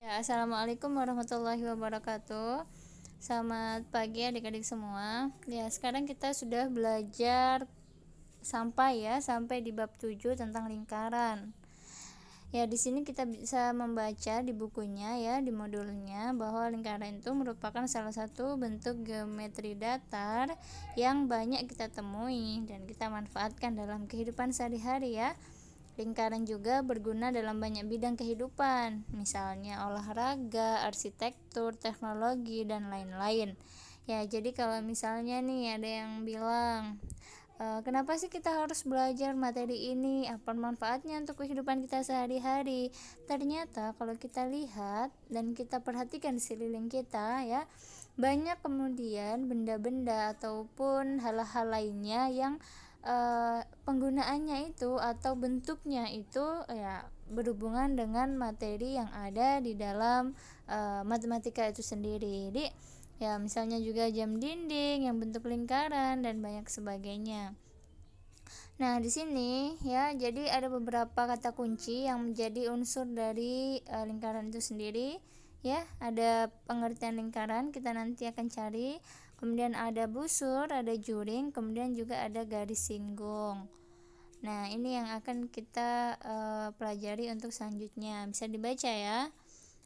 Assalamualaikum warahmatullahi wabarakatuh. Selamat pagi adik-adik semua. Sekarang kita sudah belajar sampai di bab 7 tentang lingkaran. Di sini kita bisa membaca di bukunya di modulnya bahwa lingkaran itu merupakan salah satu bentuk geometri datar yang banyak kita temui dan kita manfaatkan dalam kehidupan sehari-hari. Lingkaran juga berguna dalam banyak bidang kehidupan, misalnya olahraga, arsitektur, teknologi, dan lain-lain. Jadi kalau misalnya nih ada yang bilang, kenapa sih kita harus belajar materi ini? Apa manfaatnya untuk kehidupan kita sehari-hari? Ternyata kalau kita lihat dan kita perhatikan di sekeliling kita banyak kemudian benda-benda ataupun hal-hal lainnya yang penggunaannya itu atau bentuknya itu berhubungan dengan materi yang ada di dalam matematika itu sendiri. Jadi misalnya juga jam dinding yang bentuk lingkaran dan banyak sebagainya. Nah, di sini jadi ada beberapa kata kunci yang menjadi unsur dari lingkaran itu sendiri. Ada pengertian lingkaran, kita nanti akan cari. Kemudian ada busur, ada juring, kemudian juga ada garis singgung. Nah, ini yang akan kita pelajari untuk selanjutnya. Bisa dibaca ya.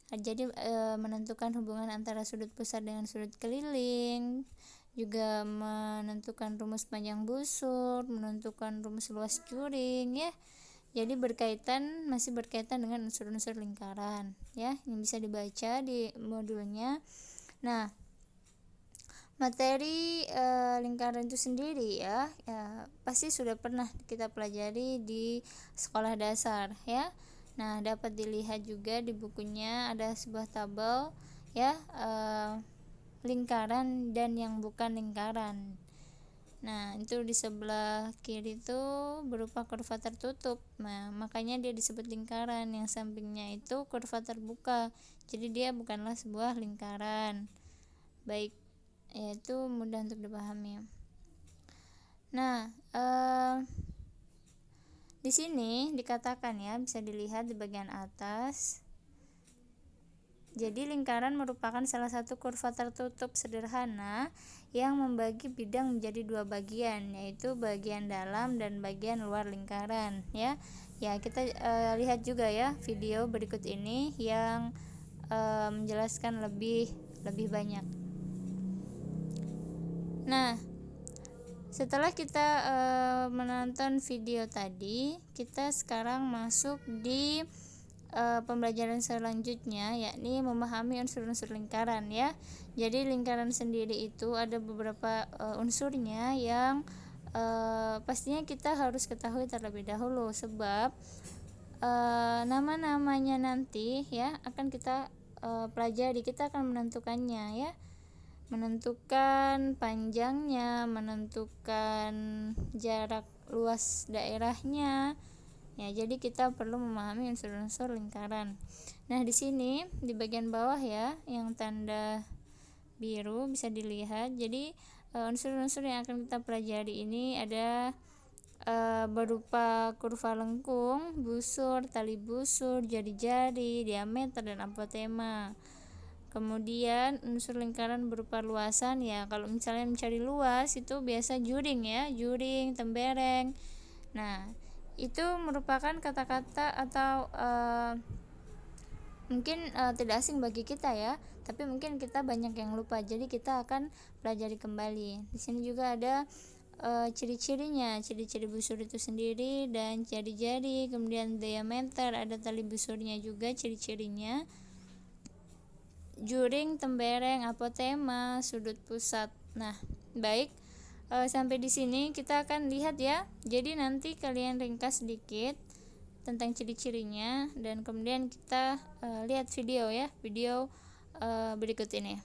Jadi menentukan hubungan antara sudut pusat dengan sudut keliling, juga menentukan rumus panjang busur, menentukan rumus luas juring Jadi masih berkaitan dengan unsur-unsur lingkaran yang bisa dibaca di modulnya. Nah, materi lingkaran itu sendiri pasti sudah pernah kita pelajari di sekolah dasar Nah, dapat dilihat juga di bukunya ada sebuah tabel lingkaran dan yang bukan lingkaran. Nah, itu di sebelah kiri itu berupa kurva tertutup. Nah, makanya dia disebut lingkaran. Yang sampingnya itu kurva terbuka. Jadi dia bukanlah sebuah lingkaran. Baik, itu mudah untuk dipahami. Nah, di sini dikatakan bisa dilihat di bagian atas. Jadi lingkaran merupakan salah satu kurva tertutup sederhana yang membagi bidang menjadi dua bagian, yaitu bagian dalam dan bagian luar lingkaran. Kita lihat juga video berikut ini yang menjelaskan lebih banyak. Nah, setelah kita menonton video tadi, kita sekarang masuk di pembelajaran selanjutnya, yakni memahami unsur-unsur lingkaran. Jadi lingkaran sendiri itu ada beberapa unsurnya yang pastinya kita harus ketahui terlebih dahulu, sebab nama-namanya nanti akan kita pelajari. Kita akan menentukannya menentukan panjangnya, menentukan jarak luas daerahnya. Jadi kita perlu memahami unsur-unsur lingkaran. Nah, di sini di bagian bawah yang tanda biru bisa dilihat. Jadi unsur-unsur yang akan kita pelajari ini ada berupa kurva lengkung, busur, tali busur, jari-jari, diameter, dan apotema. Kemudian unsur lingkaran berupa luasan kalau misalnya mencari luas itu biasa juring juring, tembereng. Nah, itu merupakan kata-kata atau mungkin tidak asing bagi kita tapi mungkin kita banyak yang lupa. Jadi kita akan pelajari kembali. Di sini juga ada ciri-cirinya, ciri-ciri busur itu sendiri dan jari-jari, kemudian diameter, ada tali busurnya juga ciri-cirinya. Juring, tembereng, apotema, sudut pusat. Nah, baik, sampai di sini kita akan lihat Jadi nanti kalian ringkas sedikit tentang ciri-cirinya dan kemudian kita lihat video berikut ini.